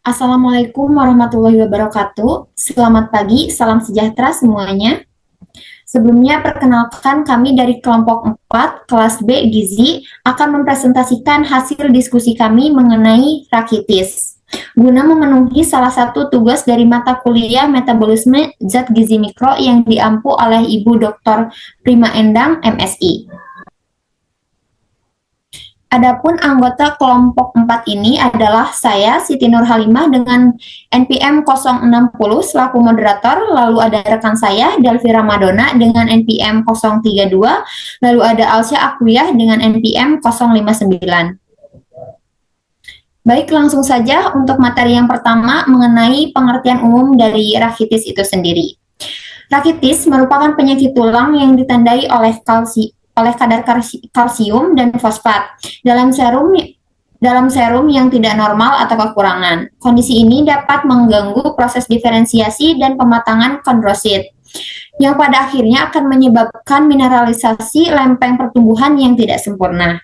Assalamualaikum warahmatullahi wabarakatuh. Selamat pagi, salam sejahtera semuanya. Sebelumnya, perkenalkan kami dari kelompok 4, kelas B Gizi, akan mempresentasikan hasil diskusi kami mengenai rakitis. Guna memenuhi salah satu tugas dari mata kuliah metabolisme zat gizi mikro yang diampu oleh Ibu Dr. Prima Endang, MSI. Adapun anggota kelompok 4 ini adalah saya, Siti Nur Halimah, dengan NPM 060 selaku moderator, lalu ada rekan saya, Delvira Madonna, dengan NPM 032, lalu ada Alsya Akwiyah dengan NPM 059. Baik, langsung saja untuk materi yang pertama mengenai pengertian umum dari rakitis itu sendiri. Rakitis merupakan penyakit tulang yang ditandai oleh kadar kalsium dan fosfat dalam serum yang tidak normal atau kekurangan. Kondisi ini dapat mengganggu proses diferensiasi dan pematangan kondrosit, yang pada akhirnya akan menyebabkan mineralisasi lempeng pertumbuhan yang tidak sempurna.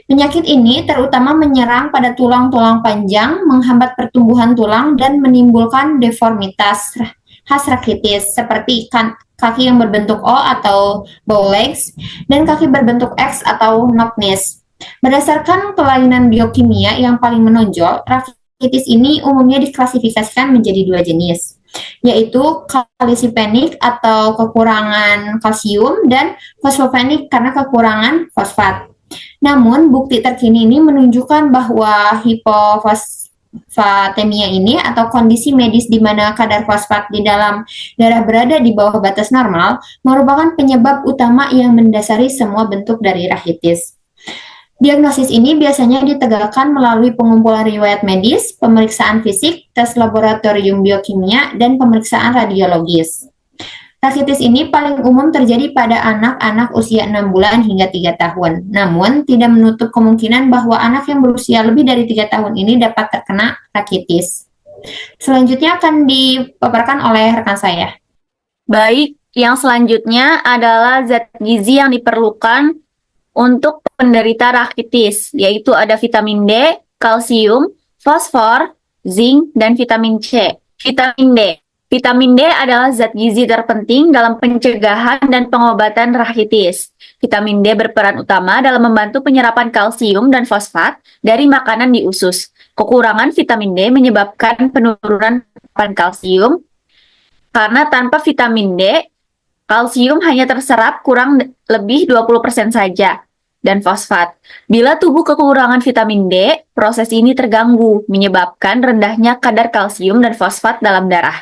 Penyakit ini terutama menyerang pada tulang-tulang panjang, menghambat pertumbuhan tulang, dan menimbulkan deformitas khas rakitis seperti kaki yang berbentuk O atau bow legs dan kaki berbentuk X atau knob knees. Berdasarkan kelainan biokimia yang paling menonjol, rakitis ini umumnya diklasifikasikan menjadi dua jenis, yaitu kalsipenik atau kekurangan kalsium dan fosfopenik karena kekurangan fosfat. Namun, bukti terkini ini menunjukkan bahwa hipofosfatemia ini atau kondisi medis di mana kadar fosfat di dalam darah berada di bawah batas normal merupakan penyebab utama yang mendasari semua bentuk dari rakitis. Diagnosis ini biasanya ditegakkan melalui pengumpulan riwayat medis, pemeriksaan fisik, tes laboratorium biokimia, dan pemeriksaan radiologis. Rakitis ini paling umum terjadi pada anak-anak usia 6 bulan hingga 3 tahun. Namun, tidak menutup kemungkinan bahwa anak yang berusia lebih dari 3 tahun ini dapat terkena rakitis. Selanjutnya akan dipaparkan oleh rekan saya. Baik, yang selanjutnya adalah zat gizi yang diperlukan untuk penderita rakitis, yaitu ada vitamin D, kalsium, fosfor, zinc, dan vitamin C. Vitamin D. Vitamin D adalah zat gizi terpenting dalam pencegahan dan pengobatan rakitis. Vitamin D berperan utama dalam membantu penyerapan kalsium dan fosfat dari makanan di usus. Kekurangan vitamin D menyebabkan penurunan kalsium, karena tanpa vitamin D, kalsium hanya terserap kurang lebih 20% saja, dan fosfat. Bila tubuh kekurangan vitamin D, proses ini terganggu, menyebabkan rendahnya kadar kalsium dan fosfat dalam darah.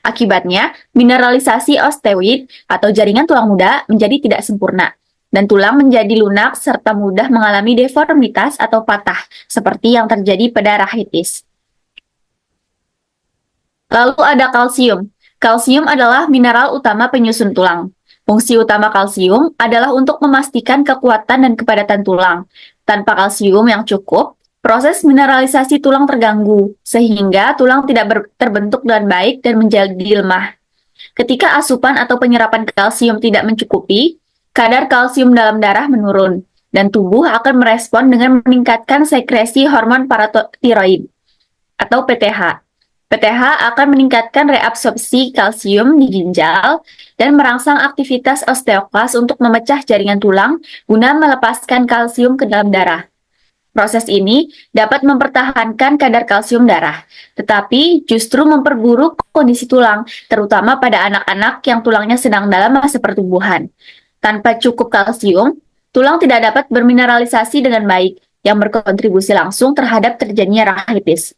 Akibatnya, mineralisasi osteoid atau jaringan tulang muda menjadi tidak sempurna, dan tulang menjadi lunak serta mudah mengalami deformitas atau patah, seperti yang terjadi pada rakitis. Lalu ada kalsium. Kalsium adalah mineral utama penyusun tulang. Fungsi utama kalsium adalah untuk memastikan kekuatan dan kepadatan tulang. Tanpa kalsium yang cukup, proses mineralisasi tulang terganggu, sehingga tulang tidak terbentuk dengan baik dan menjadi lemah. Ketika asupan atau penyerapan kalsium tidak mencukupi, kadar kalsium dalam darah menurun, dan tubuh akan merespon dengan meningkatkan sekresi hormon paratiroid atau PTH. PTH akan meningkatkan reabsorpsi kalsium di ginjal dan merangsang aktivitas osteoklas untuk memecah jaringan tulang guna melepaskan kalsium ke dalam darah. Proses ini dapat mempertahankan kadar kalsium darah, tetapi justru memperburuk kondisi tulang, terutama pada anak-anak yang tulangnya sedang dalam masa pertumbuhan. Tanpa cukup kalsium, tulang tidak dapat bermineralisasi dengan baik, yang berkontribusi langsung terhadap terjadinya rakitis.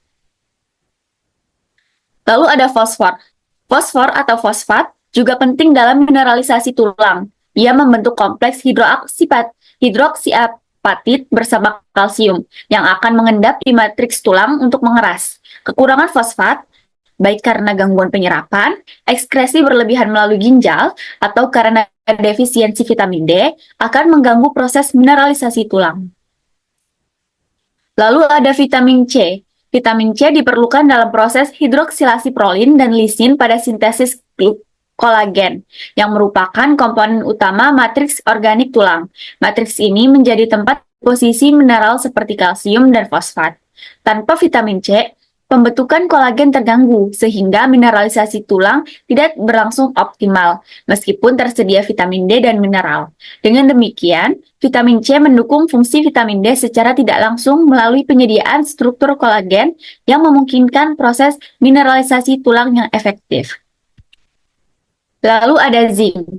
Lalu ada fosfor. Fosfor atau fosfat juga penting dalam mineralisasi tulang. Ia membentuk kompleks hidroksiapatit bersama kalsium yang akan mengendap di matriks tulang untuk mengeras. Kekurangan fosfat, baik karena gangguan penyerapan, ekskresi berlebihan melalui ginjal, atau karena defisiensi vitamin D, akan mengganggu proses mineralisasi tulang. Lalu ada vitamin C. Vitamin C diperlukan dalam proses hidroksilasi prolin dan lisin pada sintesis kolagen, yang merupakan komponen utama matriks organik tulang. Matriks ini menjadi tempat posisi mineral seperti kalsium dan fosfat. Tanpa vitamin C, Pembentukan kolagen terganggu, sehingga mineralisasi tulang tidak berlangsung optimal, meskipun tersedia vitamin D dan mineral. Dengan demikian, vitamin C mendukung fungsi vitamin D secara tidak langsung melalui penyediaan struktur kolagen yang memungkinkan proses mineralisasi tulang yang efektif. Lalu ada zinc.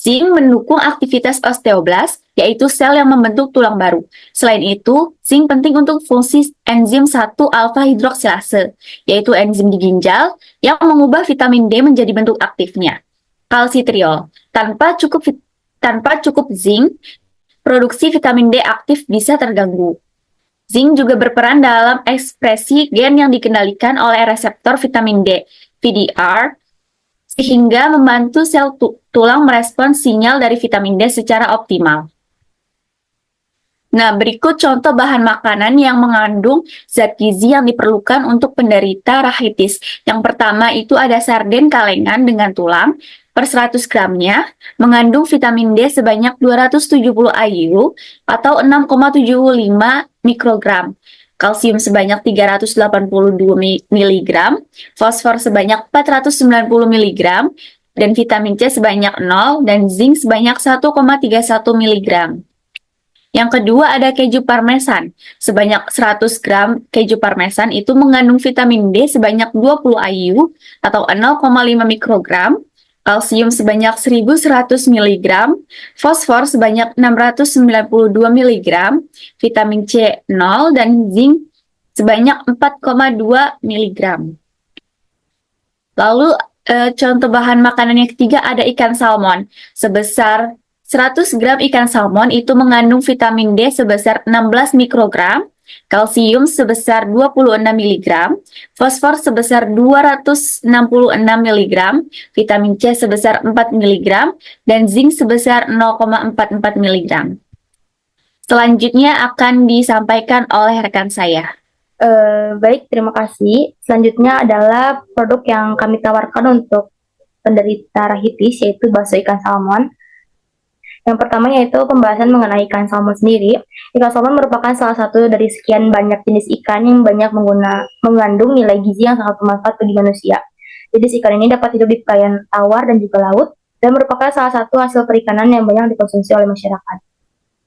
Zinc mendukung aktivitas osteoblas, yaitu sel yang membentuk tulang baru. Selain itu, zinc penting untuk fungsi enzim 1-alfa hidroksilase, yaitu enzim di ginjal yang mengubah vitamin D menjadi bentuk aktifnya. Kalsitriol. Tanpa cukup zinc, produksi vitamin D aktif bisa terganggu. Zinc juga berperan dalam ekspresi gen yang dikendalikan oleh reseptor vitamin D, VDR, sehingga membantu sel tulang merespons sinyal dari vitamin D secara optimal. Nah, berikut contoh bahan makanan yang mengandung zat gizi yang diperlukan untuk penderita rahitis. Yang pertama itu ada sarden kalengan dengan tulang. Per 100 gramnya mengandung vitamin D sebanyak 270 IU atau 6,75 mikrogram. Kalsium sebanyak 382 mg, fosfor sebanyak 490 mg, dan vitamin C sebanyak 0, dan zinc sebanyak 1,31 mg. Yang kedua ada keju parmesan. Sebanyak 100 gram keju parmesan itu mengandung vitamin D sebanyak 20 IU atau 0,5 mikrogram, kalsium sebanyak 1100 mg, fosfor sebanyak 692 mg, vitamin C 0, dan zinc sebanyak 4,2 mg. Lalu contoh bahan makanan yang ketiga ada ikan salmon. Sebesar 100 gram ikan salmon itu mengandung vitamin D sebesar 16 mikrogram, kalsium sebesar 26 mg, fosfor sebesar 266 mg, vitamin C sebesar 4 mg, dan zinc sebesar 0,44 mg. Selanjutnya akan disampaikan oleh rekan saya. Baik, terima kasih. Selanjutnya adalah produk yang kami tawarkan untuk penderita rahitis, yaitu bakso ikan salmon. Yang pertama yaitu pembahasan mengenai ikan salmon sendiri. Ikan salmon merupakan salah satu dari sekian banyak jenis ikan yang banyak mengandung nilai gizi yang sangat bermanfaat bagi manusia. Jenis ikan ini dapat hidup di perairan tawar dan juga laut, dan merupakan salah satu hasil perikanan yang banyak dikonsumsi oleh masyarakat.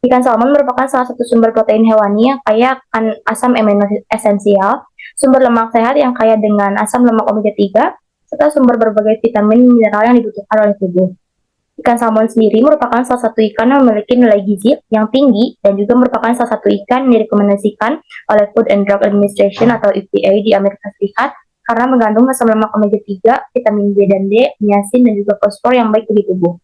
Ikan salmon merupakan salah satu sumber protein hewani yang kaya akan asam amino esensial, sumber lemak sehat yang kaya dengan asam lemak omega 3, serta sumber berbagai vitamin mineral yang dibutuhkan oleh tubuh. Ikan salmon sendiri merupakan salah satu ikan yang memiliki nilai gizi yang tinggi dan juga merupakan salah satu ikan yang direkomendasikan oleh Food and Drug Administration atau FDA di Amerika Serikat karena mengandung asam lemak omega 3, vitamin B dan D, niacin, dan juga fosfor yang baik bagi tubuh.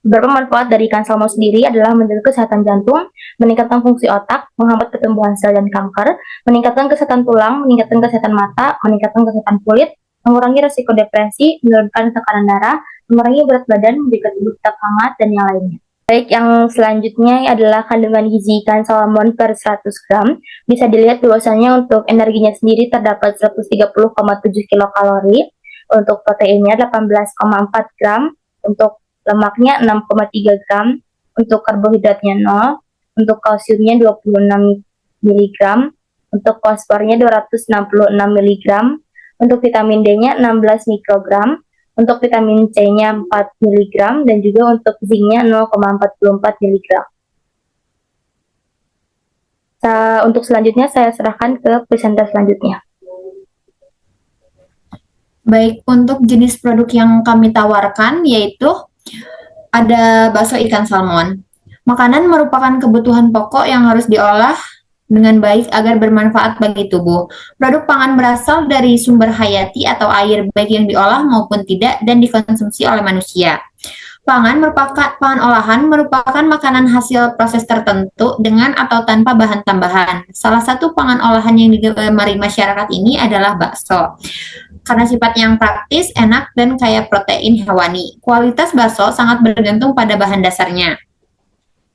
Beberapa manfaat dari ikan salmon sendiri adalah menjaga kesehatan jantung, meningkatkan fungsi otak, menghambat pertumbuhan sel dan kanker, meningkatkan kesehatan tulang, meningkatkan kesehatan mata, meningkatkan kesehatan kulit, mengurangi risiko depresi, menurunkan tekanan darah, mengurangi berat badan, menjaga tubuh tetap hangat, dan yang lainnya. Baik, yang selanjutnya adalah kandungan gizi ikan salmon per 100 gram. Bisa dilihat bahwasanya untuk energinya sendiri terdapat 130,7 kilokalori, untuk proteinnya 18,4 gram, untuk lemaknya 6,3 gram, untuk karbohidratnya 0, untuk kalsiumnya 26 mg, untuk fosfornya 266 mg, untuk vitamin D-nya 16 mikrogram, untuk vitamin C-nya 4 mg, dan juga untuk zinc-nya 0,44 mg. Untuk selanjutnya saya serahkan ke presenter selanjutnya. Baik, untuk jenis produk yang kami tawarkan yaitu ada bakso ikan salmon. Makanan merupakan kebutuhan pokok yang harus diolah dengan baik agar bermanfaat bagi tubuh. Produk pangan berasal dari sumber hayati atau air baik yang diolah maupun tidak dan dikonsumsi oleh manusia. Pangan olahan merupakan makanan hasil proses tertentu dengan atau tanpa bahan tambahan. Salah satu pangan olahan yang digemari masyarakat ini adalah bakso. Karena sifatnya yang praktis, enak, dan kaya protein hewani. Kualitas bakso sangat bergantung pada bahan dasarnya.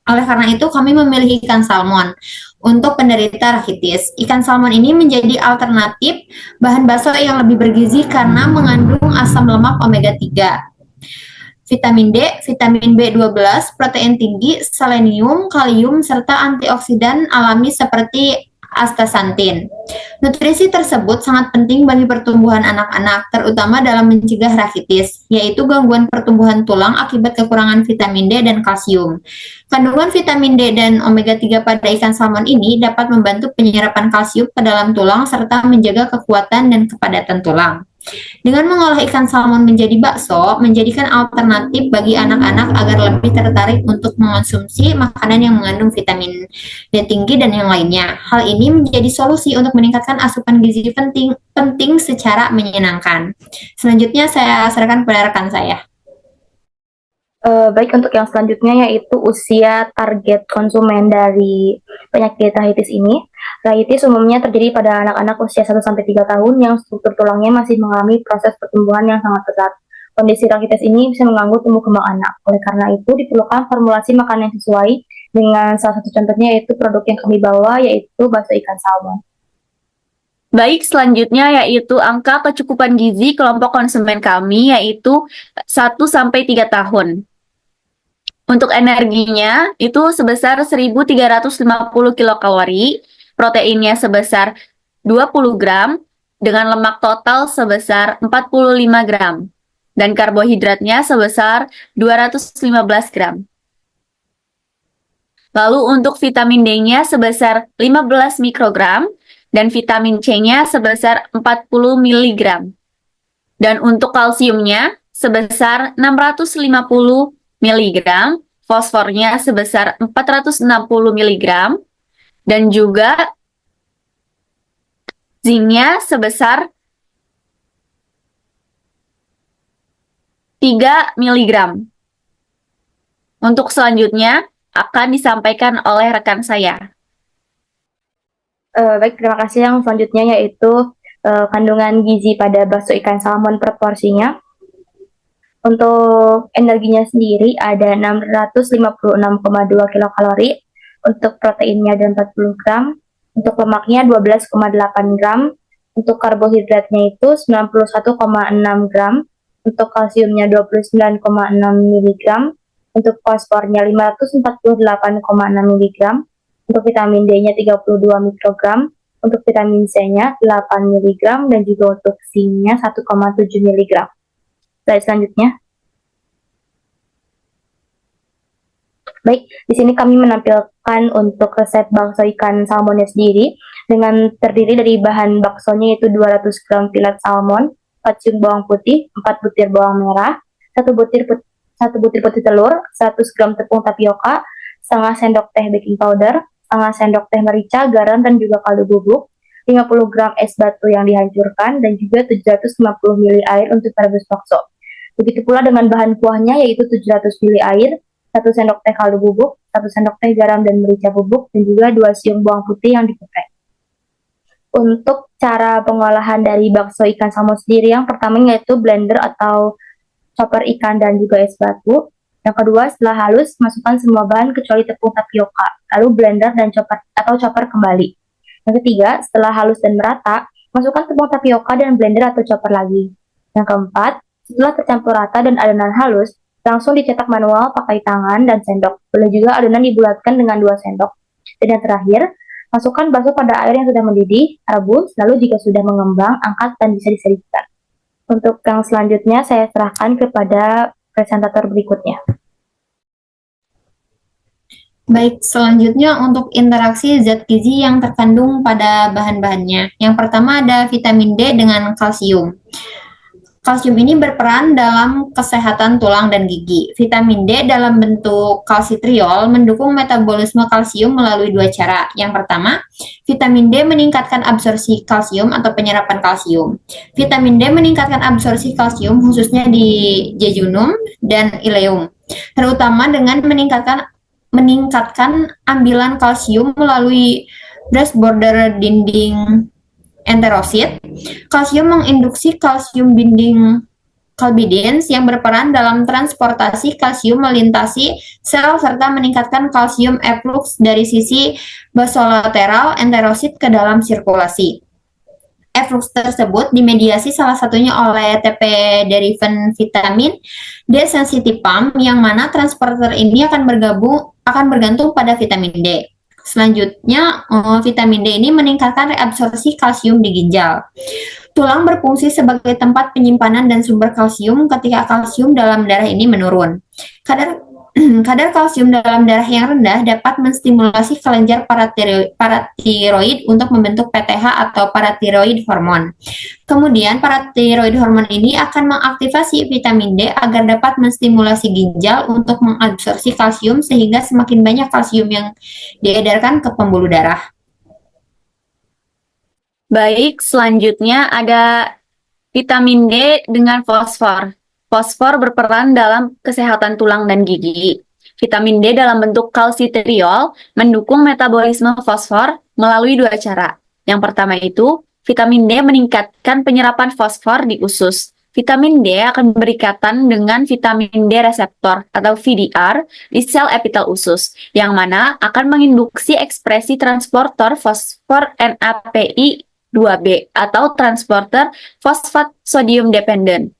Oleh karena itu, kami memilih ikan salmon untuk penderita rahitis. Ikan salmon ini menjadi alternatif bahan bakso yang lebih bergizi karena mengandung asam lemak omega 3. Vitamin D, vitamin B12, protein tinggi, selenium, kalium, serta antioksidan alami seperti astaxanthin. Nutrisi tersebut sangat penting bagi pertumbuhan anak-anak, terutama dalam mencegah rakitis, yaitu gangguan pertumbuhan tulang akibat kekurangan vitamin D dan kalsium. Kandungan vitamin D dan omega 3 pada ikan salmon ini dapat membantu penyerapan kalsium ke dalam tulang serta menjaga kekuatan dan kepadatan tulang. Dengan mengolah ikan salmon menjadi bakso, menjadikan alternatif bagi anak-anak agar lebih tertarik untuk mengonsumsi makanan yang mengandung vitamin D tinggi dan yang lainnya. Hal ini menjadi solusi untuk meningkatkan asupan gizi penting secara menyenangkan. Selanjutnya saya serahkan kepada rekan saya. Baik, untuk yang selanjutnya yaitu usia target konsumen dari penyakit rahitis ini. Rahitis umumnya terjadi pada anak-anak usia 1-3 tahun yang struktur tulangnya masih mengalami proses pertumbuhan yang sangat pesat. Kondisi rahitis ini bisa mengganggu tumbuh kembang anak. Oleh karena itu, diperlukan formulasi makanan yang sesuai dengan salah satu contohnya yaitu produk yang kami bawa yaitu bakso ikan salmon. Baik, selanjutnya yaitu angka kecukupan gizi kelompok konsumen kami yaitu 1-3 tahun. Untuk energinya itu sebesar 1.350 kilokalori, proteinnya sebesar 20 gram, dengan lemak total sebesar 45 gram, dan karbohidratnya sebesar 215 gram. Lalu untuk vitamin D-nya sebesar 15 mikrogram, dan vitamin C-nya sebesar 40 miligram. Dan untuk kalsiumnya sebesar 650 miligram, fosfornya sebesar 460 miligram, dan juga zinknya sebesar 3 miligram. Untuk selanjutnya akan disampaikan oleh rekan saya. Baik, terima kasih. Yang selanjutnya yaitu kandungan gizi pada bakso ikan salmon per porsinya. Untuk energinya sendiri ada 656,2 kilokalori, untuk proteinnya ada 40 gram, untuk lemaknya 12,8 gram, untuk karbohidratnya itu 91,6 gram, untuk kalsiumnya 29,6 miligram, untuk fosfornya 548,6 miligram, untuk vitamin D-nya 32 mikrogram, untuk vitamin C-nya 8 miligram, dan juga untuk zinc-nya 1,7 miligram. Slide selanjutnya. Baik, di sini kami menampilkan untuk resep bakso ikan salmonnya sendiri dengan terdiri dari bahan baksonya yaitu 200 gram filet salmon, 4 siung bawang putih, 4 butir bawang merah, 1 butir putih telur, 100 gram tepung tapioka, setengah sendok teh baking powder, setengah sendok teh merica, garam, dan juga kaldu bubuk, 50 gram es batu yang dihancurkan, dan juga 750 ml air untuk merebus bakso. Begitu pula dengan bahan kuahnya yaitu 700 ml air, 1 sendok teh kaldu bubuk, 1 sendok teh garam dan merica bubuk, dan juga 2 siung bawang putih yang digeprek. Untuk cara pengolahan dari bakso ikan salmon sendiri, yang pertama yaitu blender atau chopper ikan dan juga es batu. Yang kedua, setelah halus, masukkan semua bahan kecuali tepung tapioka, lalu blender dan chopper kembali. Yang ketiga, setelah halus dan merata, masukkan tepung tapioka dan blender atau chopper lagi. Yang keempat, setelah tercampur rata dan adonan halus, langsung dicetak manual pakai tangan dan sendok. Boleh juga adonan dibulatkan dengan 2 sendok. Dan yang terakhir, masukkan bakso pada air yang sudah mendidih, rebus, lalu jika sudah mengembang, angkat dan bisa disajikan. Untuk yang selanjutnya, saya serahkan kepada presentator berikutnya. Baik, selanjutnya untuk interaksi zat gizi yang terkandung pada bahan-bahannya. Yang pertama ada vitamin D dengan kalsium. Kalsium ini berperan dalam kesehatan tulang dan gigi. Vitamin D dalam bentuk kalsitriol mendukung metabolisme kalsium melalui 2 cara. Yang pertama, vitamin D meningkatkan absorpsi kalsium atau penyerapan kalsium. Vitamin D meningkatkan absorpsi kalsium khususnya di jejunum dan ileum, terutama dengan meningkatkan ambilan kalsium melalui brush border dinding enterosit. Kalsium menginduksi kalsium binding kalbidins yang berperan dalam transportasi kalsium melintasi sel serta meningkatkan kalsium efflux dari sisi basolateral enterosit ke dalam sirkulasi. Efflux tersebut dimediasi salah satunya oleh TP-deriven vitamin D sensitive pump yang mana transporter ini akan bergantung pada vitamin D. Selanjutnya, vitamin D ini meningkatkan reabsorpsi kalsium di ginjal. Tulang berfungsi sebagai tempat penyimpanan dan sumber kalsium ketika kalsium dalam darah ini menurun. Kadar kadar kalsium dalam darah yang rendah dapat menstimulasi kelenjar paratiroid untuk membentuk PTH atau paratiroid hormon. Kemudian paratiroid hormon ini akan mengaktifasi vitamin D agar dapat menstimulasi ginjal untuk mengabsorpsi kalsium sehingga semakin banyak kalsium yang diedarkan ke pembuluh darah. Baik, selanjutnya ada vitamin D dengan fosfor. Fosfor berperan dalam kesehatan tulang dan gigi. Vitamin D dalam bentuk kalsitriol mendukung metabolisme fosfor melalui dua cara. Yang pertama itu, vitamin D meningkatkan penyerapan fosfor di usus. Vitamin D akan berikatan dengan vitamin D reseptor atau VDR di sel epitel usus, yang mana akan menginduksi ekspresi transporter fosfor NAPI 2B atau transporter fosfat sodium dependent.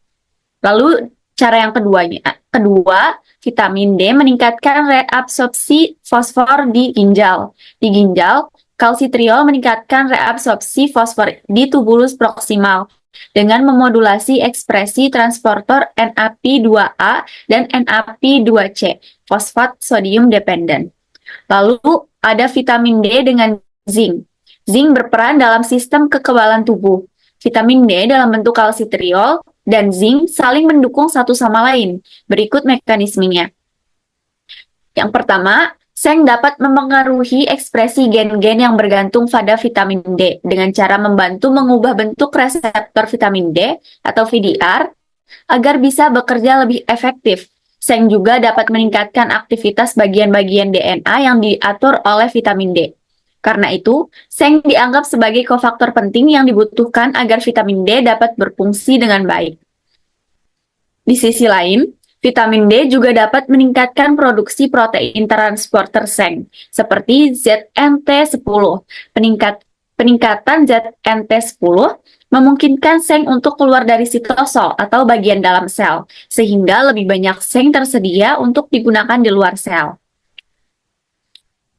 Lalu cara yang kedua, vitamin D meningkatkan reabsorpsi fosfor di ginjal. Di ginjal, kalsitriol meningkatkan reabsorpsi fosfor di tubulus proksimal dengan memodulasi ekspresi transporter NAP2A dan NAP2C, fosfat sodium dependent. Lalu ada vitamin D dengan zinc. Zinc berperan dalam sistem kekebalan tubuh. Vitamin D dalam bentuk kalsitriol dan zinc saling mendukung satu sama lain. Berikut mekanismenya. Yang pertama, zinc dapat mempengaruhi ekspresi gen-gen yang bergantung pada vitamin D dengan cara membantu mengubah bentuk reseptor vitamin D atau VDR agar bisa bekerja lebih efektif. Zinc juga dapat meningkatkan aktivitas bagian-bagian DNA yang diatur oleh vitamin D. Karena itu, zinc dianggap sebagai kofaktor penting yang dibutuhkan agar vitamin D dapat berfungsi dengan baik. Di sisi lain, vitamin D juga dapat meningkatkan produksi protein transporter zinc, seperti ZNT10. Peningkatan ZNT10 memungkinkan zinc untuk keluar dari sitosol atau bagian dalam sel, sehingga lebih banyak zinc tersedia untuk digunakan di luar sel.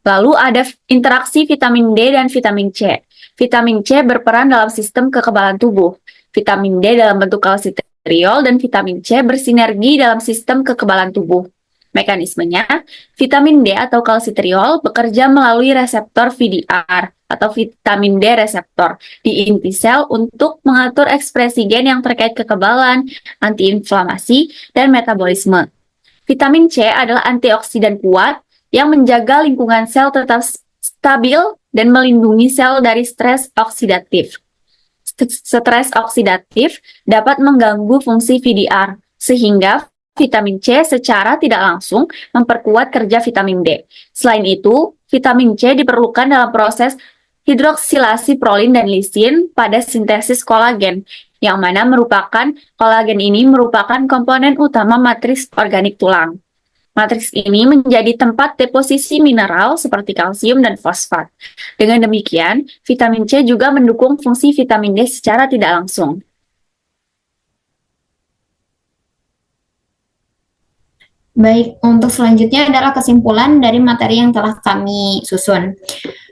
Lalu ada interaksi vitamin D dan vitamin C. Vitamin C berperan dalam sistem kekebalan tubuh. Vitamin D dalam bentuk kalsitriol dan vitamin C bersinergi dalam sistem kekebalan tubuh. Mekanismenya, vitamin D atau kalsitriol bekerja melalui reseptor VDR atau vitamin D reseptor di inti sel untuk mengatur ekspresi gen yang terkait kekebalan, antiinflamasi, dan metabolisme. Vitamin C adalah antioksidan kuat yang menjaga lingkungan sel tetap stabil dan melindungi sel dari stres oksidatif. Stres oksidatif dapat mengganggu fungsi VDR, sehingga vitamin C secara tidak langsung memperkuat kerja vitamin D. Selain itu, vitamin C diperlukan dalam proses hidroksilasi prolin dan lisin pada sintesis kolagen, yang mana kolagen ini merupakan komponen utama matriks organik tulang. Matriks ini menjadi tempat deposisi mineral seperti kalsium dan fosfat. Dengan demikian, vitamin C juga mendukung fungsi vitamin D secara tidak langsung. Baik, untuk selanjutnya adalah kesimpulan dari materi yang telah kami susun.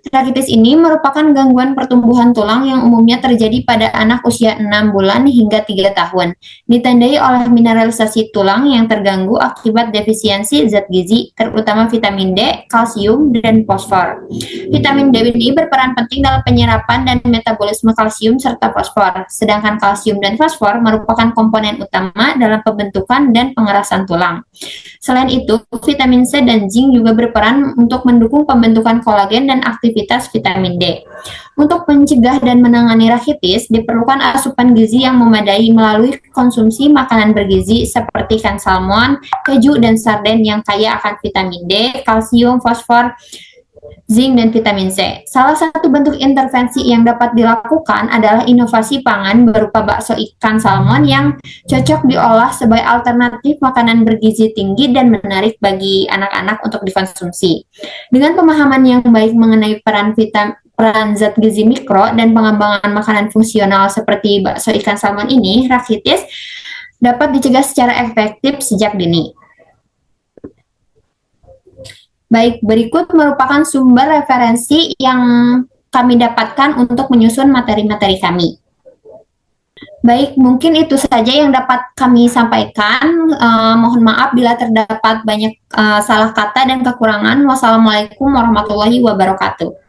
Rakitis ini merupakan gangguan pertumbuhan tulang yang umumnya terjadi pada anak usia 6 bulan hingga 3 tahun, ditandai oleh mineralisasi tulang yang terganggu akibat defisiensi zat gizi, terutama vitamin D, kalsium, dan fosfor. Vitamin D ini berperan penting dalam penyerapan dan metabolisme kalsium serta fosfor, sedangkan kalsium dan fosfor merupakan komponen utama dalam pembentukan dan pengerasan tulang. Selain itu, vitamin C dan zinc juga berperan untuk mendukung pembentukan kolagen dan aktivitas vitamin D. Untuk mencegah dan menangani rakitis, diperlukan asupan gizi yang memadai melalui konsumsi makanan bergizi seperti ikan salmon, keju, dan sarden yang kaya akan vitamin D, kalsium, fosfor, zinc, dan vitamin C. Salah satu bentuk intervensi yang dapat dilakukan adalah inovasi pangan berupa bakso ikan salmon yang cocok diolah sebagai alternatif makanan bergizi tinggi dan menarik bagi anak-anak untuk dikonsumsi. Dengan pemahaman yang baik mengenai peran zat gizi mikro dan pengembangan makanan fungsional seperti bakso ikan salmon ini, rakitis dapat dicegah secara efektif sejak dini. Baik, berikut merupakan sumber referensi yang kami dapatkan untuk menyusun materi-materi kami. Baik, mungkin itu saja yang dapat kami sampaikan. Mohon maaf bila terdapat banyak salah kata dan kekurangan. Wassalamualaikum warahmatullahi wabarakatuh.